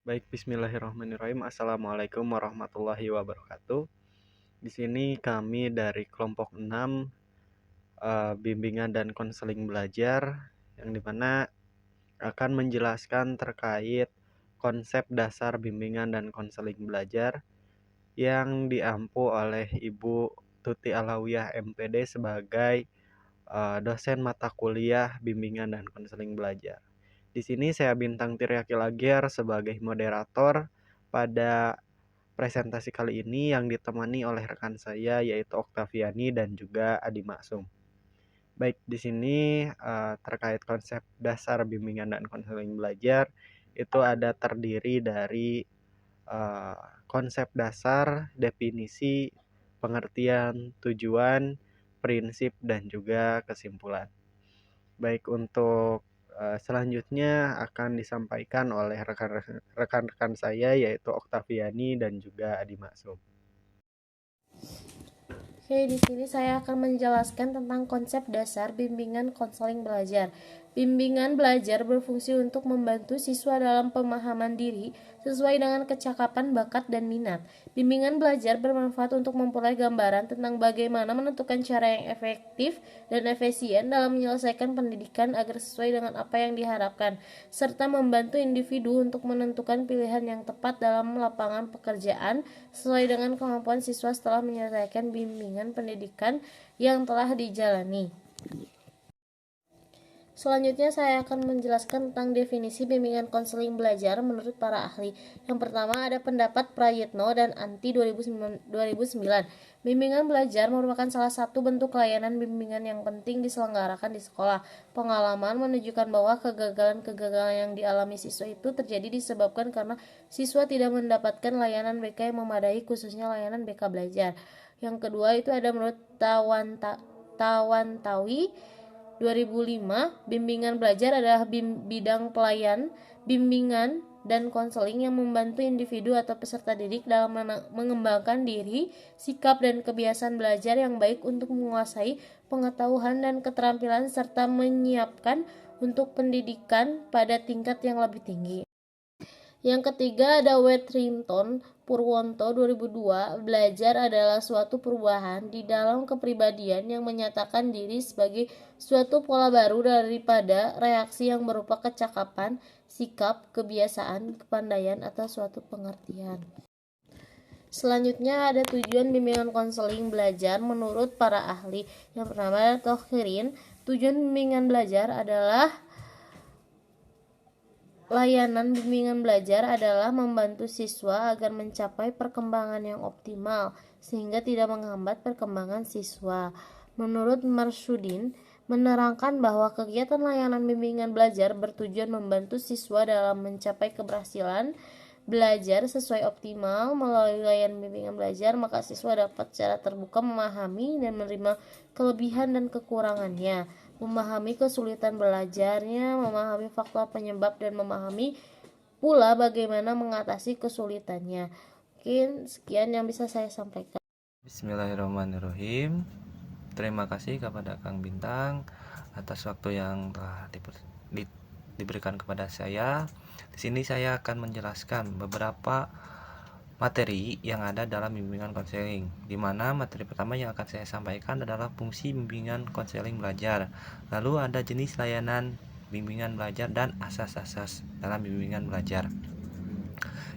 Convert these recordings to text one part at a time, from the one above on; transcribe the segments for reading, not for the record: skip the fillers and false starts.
Baik, bismillahirrahmanirrahim. Assalamualaikum warahmatullahi wabarakatuh. Di sini kami dari kelompok 6 bimbingan dan konseling belajar yang dimana akan menjelaskan terkait konsep dasar bimbingan dan konseling belajar yang diampu oleh Ibu Tuti Alawiyah MPD sebagai dosen mata kuliah bimbingan dan konseling belajar. Di sini saya Bintang Tiryaki Lagiar sebagai moderator pada presentasi kali ini yang ditemani oleh rekan saya yaitu Oktaviani dan juga Adi Maksum. Baik, di sini terkait konsep dasar bimbingan dan konseling belajar itu ada terdiri dari konsep dasar, definisi, pengertian, tujuan, prinsip, dan juga kesimpulan. Baik, untuk selanjutnya akan disampaikan oleh rekan-rekan saya yaitu Oktaviani dan juga Adi Maksum. Oke, di sini saya akan menjelaskan tentang konsep dasar bimbingan konseling belajar. Bimbingan belajar berfungsi untuk membantu siswa dalam pemahaman diri sesuai dengan kecakapan, bakat, dan minat. Bimbingan belajar bermanfaat untuk memperoleh gambaran tentang bagaimana menentukan cara yang efektif dan efisien dalam menyelesaikan pendidikan agar sesuai dengan apa yang diharapkan, serta membantu individu untuk menentukan pilihan yang tepat dalam lapangan pekerjaan sesuai dengan kemampuan siswa setelah menyelesaikan bimbingan pendidikan yang telah dijalani. Selanjutnya saya akan menjelaskan tentang definisi bimbingan konseling belajar menurut para ahli. Yang pertama ada pendapat Prayitno dan Anti 2009. Bimbingan belajar merupakan salah satu bentuk layanan bimbingan yang penting diselenggarakan di sekolah. Pengalaman menunjukkan bahwa kegagalan-kegagalan yang dialami siswa itu terjadi disebabkan karena siswa tidak mendapatkan layanan BK yang memadai, khususnya layanan BK belajar. Yang kedua itu ada menurut Tawantawi 2005, bimbingan belajar adalah bidang pelayan, bimbingan, dan konseling yang membantu individu atau peserta didik dalam mengembangkan diri, sikap, dan kebiasaan belajar yang baik untuk menguasai pengetahuan dan keterampilan serta menyiapkan untuk pendidikan pada tingkat yang lebih tinggi. Yang ketiga ada Wetrington Purwonto 2002, belajar adalah suatu perubahan di dalam kepribadian yang menyatakan diri sebagai suatu pola baru daripada reaksi yang berupa kecakapan, sikap, kebiasaan, kepandaian, atau suatu pengertian. Selanjutnya ada tujuan bimbingan konseling belajar menurut para ahli. Yang pertama Tohkirin, tujuan bimbingan belajar adalah layanan bimbingan belajar adalah membantu siswa agar mencapai perkembangan yang optimal sehingga tidak menghambat perkembangan siswa. Menurut Marsudin, menerangkan bahwa kegiatan layanan bimbingan belajar bertujuan membantu siswa dalam mencapai keberhasilan belajar sesuai optimal. Melalui layanan bimbingan belajar, maka siswa dapat secara terbuka memahami dan menerima kelebihan dan kekurangannya, memahami kesulitan belajarnya, memahami faktor penyebab, dan memahami pula bagaimana mengatasi kesulitannya. Mungkin sekian yang bisa saya sampaikan. Bismillahirrahmanirrahim. Terima kasih kepada Kang Bintang atas waktu yang telah diberikan kepada saya. Di sini saya akan menjelaskan beberapa materi yang ada dalam bimbingan konseling, di mana materi pertama yang akan saya sampaikan adalah fungsi bimbingan konseling belajar. Lalu ada jenis layanan bimbingan belajar dan asas-asas dalam bimbingan belajar.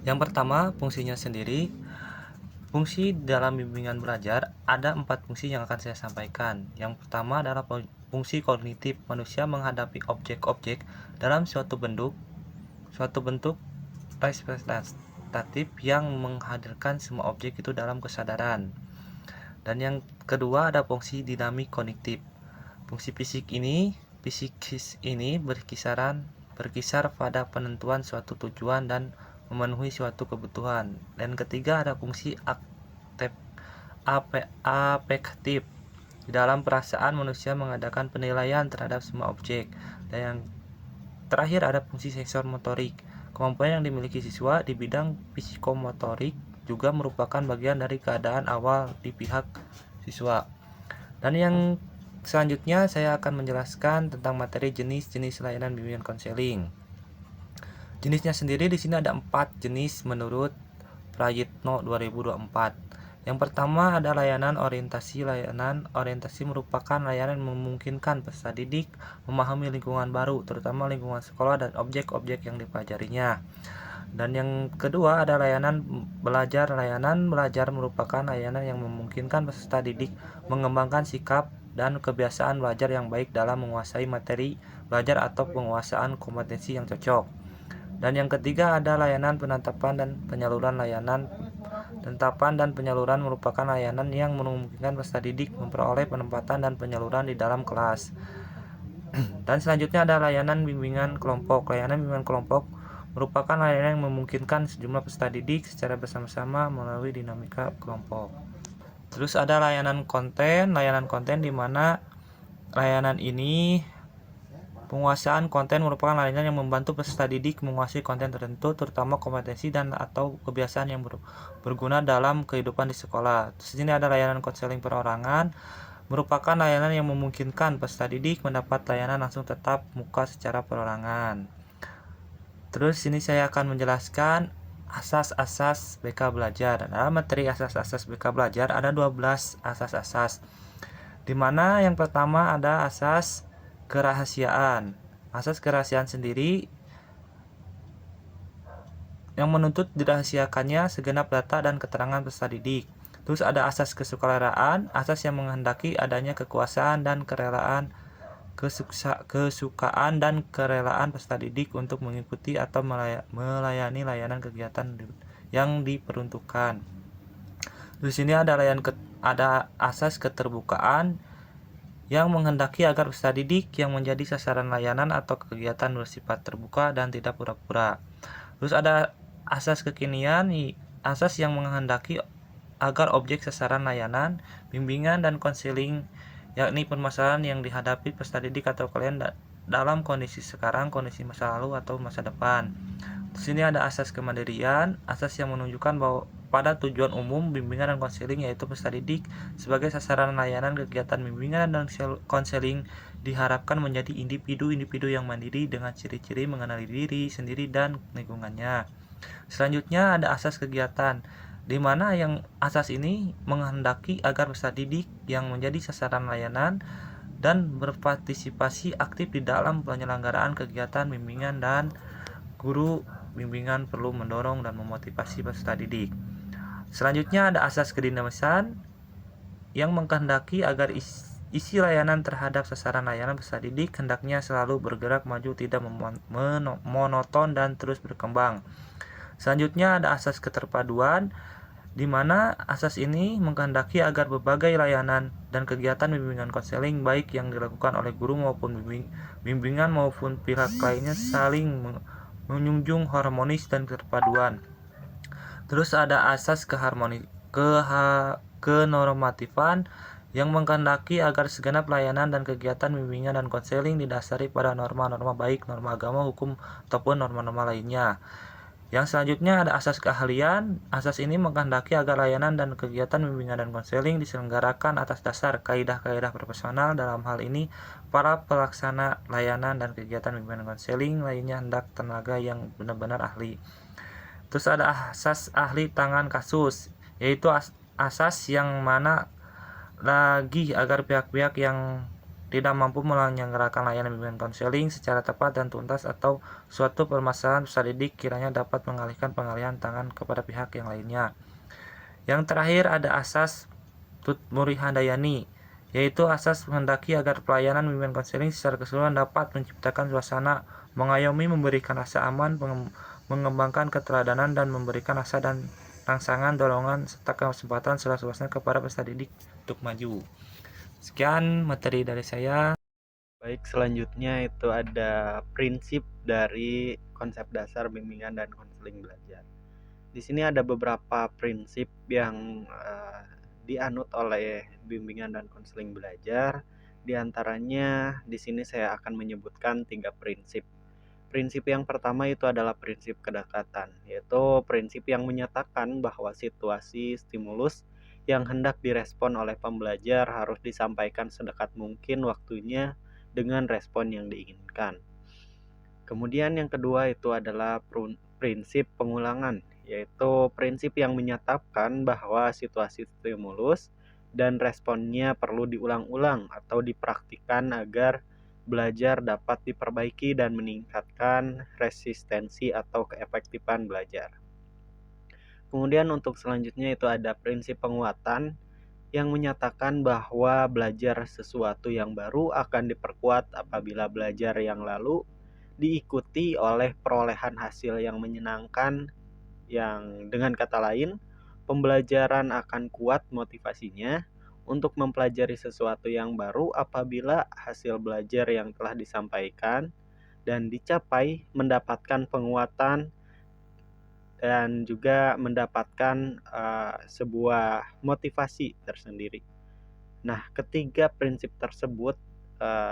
Yang pertama, fungsinya sendiri. Fungsi dalam bimbingan belajar ada 4 fungsi yang akan saya sampaikan. Yang pertama adalah fungsi kognitif. Manusia menghadapi objek-objek dalam suatu bentuk representatif yang menghadirkan semua objek itu dalam kesadaran. Dan yang kedua ada fungsi dinamik kognitif. Fungsi psikis ini berkisar pada penentuan suatu tujuan dan memenuhi suatu kebutuhan. Dan ketiga ada fungsi afektif. Di dalam perasaan manusia mengadakan penilaian terhadap semua objek. Dan yang terakhir ada fungsi sensor motorik. Kemampuan yang dimiliki siswa di bidang psikomotorik juga merupakan bagian dari keadaan awal di pihak siswa. Dan yang selanjutnya saya akan menjelaskan tentang materi jenis-jenis layanan bimbingan konseling. Jenisnya sendiri di sini ada 4 jenis menurut Prayitno 2024. Yang pertama ada layanan orientasi. Layanan orientasi merupakan layanan yang memungkinkan peserta didik memahami lingkungan baru, terutama lingkungan sekolah dan objek-objek yang dipelajarinya. Dan yang kedua ada layanan belajar. Layanan belajar merupakan layanan yang memungkinkan peserta didik mengembangkan sikap dan kebiasaan belajar yang baik dalam menguasai materi belajar atau penguasaan kompetensi yang cocok. Dan yang ketiga ada layanan penetapan dan penyaluran. Layanan penetapan dan penyaluran merupakan layanan yang memungkinkan peserta didik memperoleh penempatan dan penyaluran di dalam kelas. Dan selanjutnya ada layanan bimbingan kelompok. Layanan bimbingan kelompok merupakan layanan yang memungkinkan sejumlah peserta didik secara bersama-sama melalui dinamika kelompok. Terus ada layanan konten. Layanan konten di mana layanan ini penguasaan konten merupakan layanan yang membantu peserta didik menguasai konten tertentu, terutama kompetensi dan atau kebiasaan yang berguna dalam kehidupan di sekolah. Terus ini ada layanan konseling perorangan, merupakan layanan yang memungkinkan peserta didik mendapat layanan langsung tatap muka secara perorangan. Terus ini saya akan menjelaskan asas-asas BK Belajar. Dalam materi asas-asas BK Belajar ada 12 asas-asas. Di mana yang pertama ada asas kerahasiaan. Asas kerahasiaan sendiri yang menuntut dirahasiakannya segenap data dan keterangan peserta didik. Terus ada asas kesukarela,an, asas yang menghendaki adanya kekuasaan dan kerelaan, kesukaan dan kerelaan peserta didik untuk mengikuti atau melayani layanan kegiatan yang diperuntukkan. Di sini ada asas keterbukaan yang menghendaki agar peserta didik yang menjadi sasaran layanan atau kegiatan bersifat terbuka dan tidak pura-pura. Terus ada asas kekinian, asas yang menghendaki agar objek sasaran layanan, bimbingan dan konseling, yakni permasalahan yang dihadapi peserta didik atau kalian dalam kondisi sekarang, kondisi masa lalu atau masa depan. Terus ini ada asas kemandirian, asas yang menunjukkan bahwa pada tujuan umum bimbingan dan konseling, yaitu peserta didik sebagai sasaran layanan kegiatan bimbingan dan konseling diharapkan menjadi individu-individu yang mandiri dengan ciri-ciri mengenali diri sendiri dan lingkungannya. Selanjutnya ada asas kegiatan, di mana yang asas ini menghendaki agar peserta didik yang menjadi sasaran layanan dan berpartisipasi aktif di dalam penyelenggaraan kegiatan bimbingan, dan guru bimbingan perlu mendorong dan memotivasi peserta didik. Selanjutnya ada asas kedinamisan yang menghendaki agar isi layanan terhadap sasaran layanan peserta didik hendaknya selalu bergerak maju, tidak monoton dan terus berkembang. Selanjutnya ada asas keterpaduan, di mana asas ini menghendaki agar berbagai layanan dan kegiatan bimbingan konseling baik yang dilakukan oleh guru maupun bimbingan maupun pihak lainnya saling menjunjung harmonis dan keterpaduan. Terus ada asas kenormatifan yang menghendaki agar segenap layanan dan kegiatan bimbingan dan konseling didasari pada norma-norma baik norma agama, hukum ataupun norma-norma lainnya. Yang selanjutnya ada asas keahlian. Asas ini menghendaki agar layanan dan kegiatan bimbingan dan konseling diselenggarakan atas dasar kaidah-kaidah profesional. Dalam hal ini, para pelaksana layanan dan kegiatan bimbingan dan konseling lainnya hendak tenaga yang benar-benar ahli. Terus ada asas ahli tangan kasus, yaitu asas yang mana lagi agar pihak-pihak yang tidak mampu menyelenggarakan layanan bimbingan konseling secara tepat dan tuntas atau suatu permasalahan peserta didik kiranya dapat mengalihkan pengalihan tangan kepada pihak yang lainnya. Yang terakhir ada asas Tutmuri Handayani, yaitu asas menghendaki agar pelayanan bimbingan konseling secara keseluruhan dapat menciptakan suasana mengayomi, memberikan rasa aman, mengembangkan keteladanan, dan memberikan rasa dan rangsangan, dorongan, serta kesempatan seluas-luasnya kepada peserta didik untuk maju. Sekian materi dari saya. Baik, selanjutnya itu ada prinsip dari konsep dasar bimbingan dan konseling belajar. Di sini ada beberapa prinsip yang dianut oleh bimbingan dan konseling belajar. Di antaranya di sini saya akan menyebutkan 3 prinsip. Prinsip yang pertama itu adalah prinsip kedekatan, yaitu prinsip yang menyatakan bahwa situasi stimulus yang hendak direspon oleh pembelajar harus disampaikan sedekat mungkin waktunya dengan respon yang diinginkan. Kemudian yang kedua itu adalah prinsip pengulangan, yaitu prinsip yang menyatakan bahwa situasi stimulus dan responnya perlu diulang-ulang atau dipraktikkan agar belajar dapat diperbaiki dan meningkatkan resistensi atau keefektifan belajar. Kemudian untuk selanjutnya itu ada prinsip penguatan yang menyatakan bahwa belajar sesuatu yang baru akan diperkuat apabila belajar yang lalu diikuti oleh perolehan hasil yang menyenangkan, yang dengan kata lain, pembelajaran akan kuat motivasinya untuk mempelajari sesuatu yang baru apabila hasil belajar yang telah disampaikan dan dicapai mendapatkan penguatan dan juga mendapatkan sebuah motivasi tersendiri. Nah, ketiga prinsip tersebut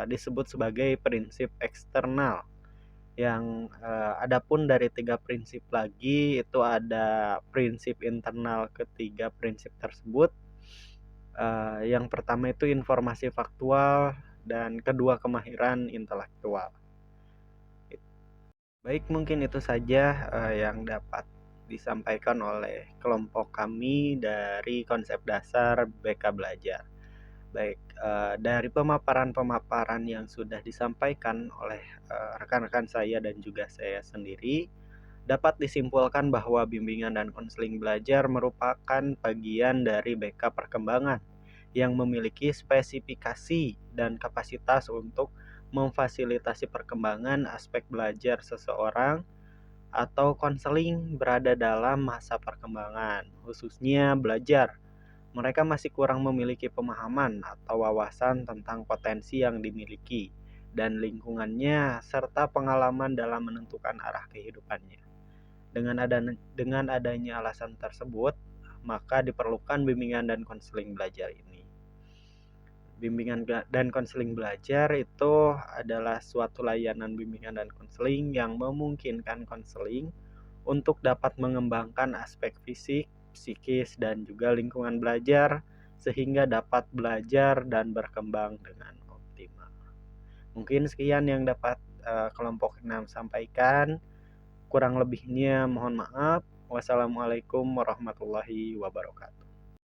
disebut sebagai prinsip eksternal. Yang adapun dari tiga prinsip lagi itu ada prinsip internal ketiga prinsip tersebut. Yang pertama itu informasi faktual dan kedua kemahiran intelektual. Baik, mungkin itu saja yang dapat disampaikan oleh kelompok kami dari konsep dasar BK Belajar. Baik, dari pemaparan-pemaparan yang sudah disampaikan oleh rekan-rekan saya dan juga saya sendiri, dapat disimpulkan bahwa bimbingan dan konseling belajar merupakan bagian dari BK perkembangan yang memiliki spesifikasi dan kapasitas untuk memfasilitasi perkembangan aspek belajar seseorang atau konseling berada dalam masa perkembangan, khususnya belajar. Mereka masih kurang memiliki pemahaman atau wawasan tentang potensi yang dimiliki dan lingkungannya serta pengalaman dalam menentukan arah kehidupannya. Dengan adanya alasan tersebut, maka diperlukan bimbingan dan konseling belajar ini. Bimbingan dan konseling belajar itu adalah suatu layanan bimbingan dan konseling yang memungkinkan konseling untuk dapat mengembangkan aspek fisik, psikis, dan juga lingkungan belajar sehingga dapat belajar dan berkembang dengan optimal. Mungkin sekian yang dapat kelompok 6 sampaikan. Kurang lebihnya mohon maaf. Wassalamualaikum warahmatullahi wabarakatuh.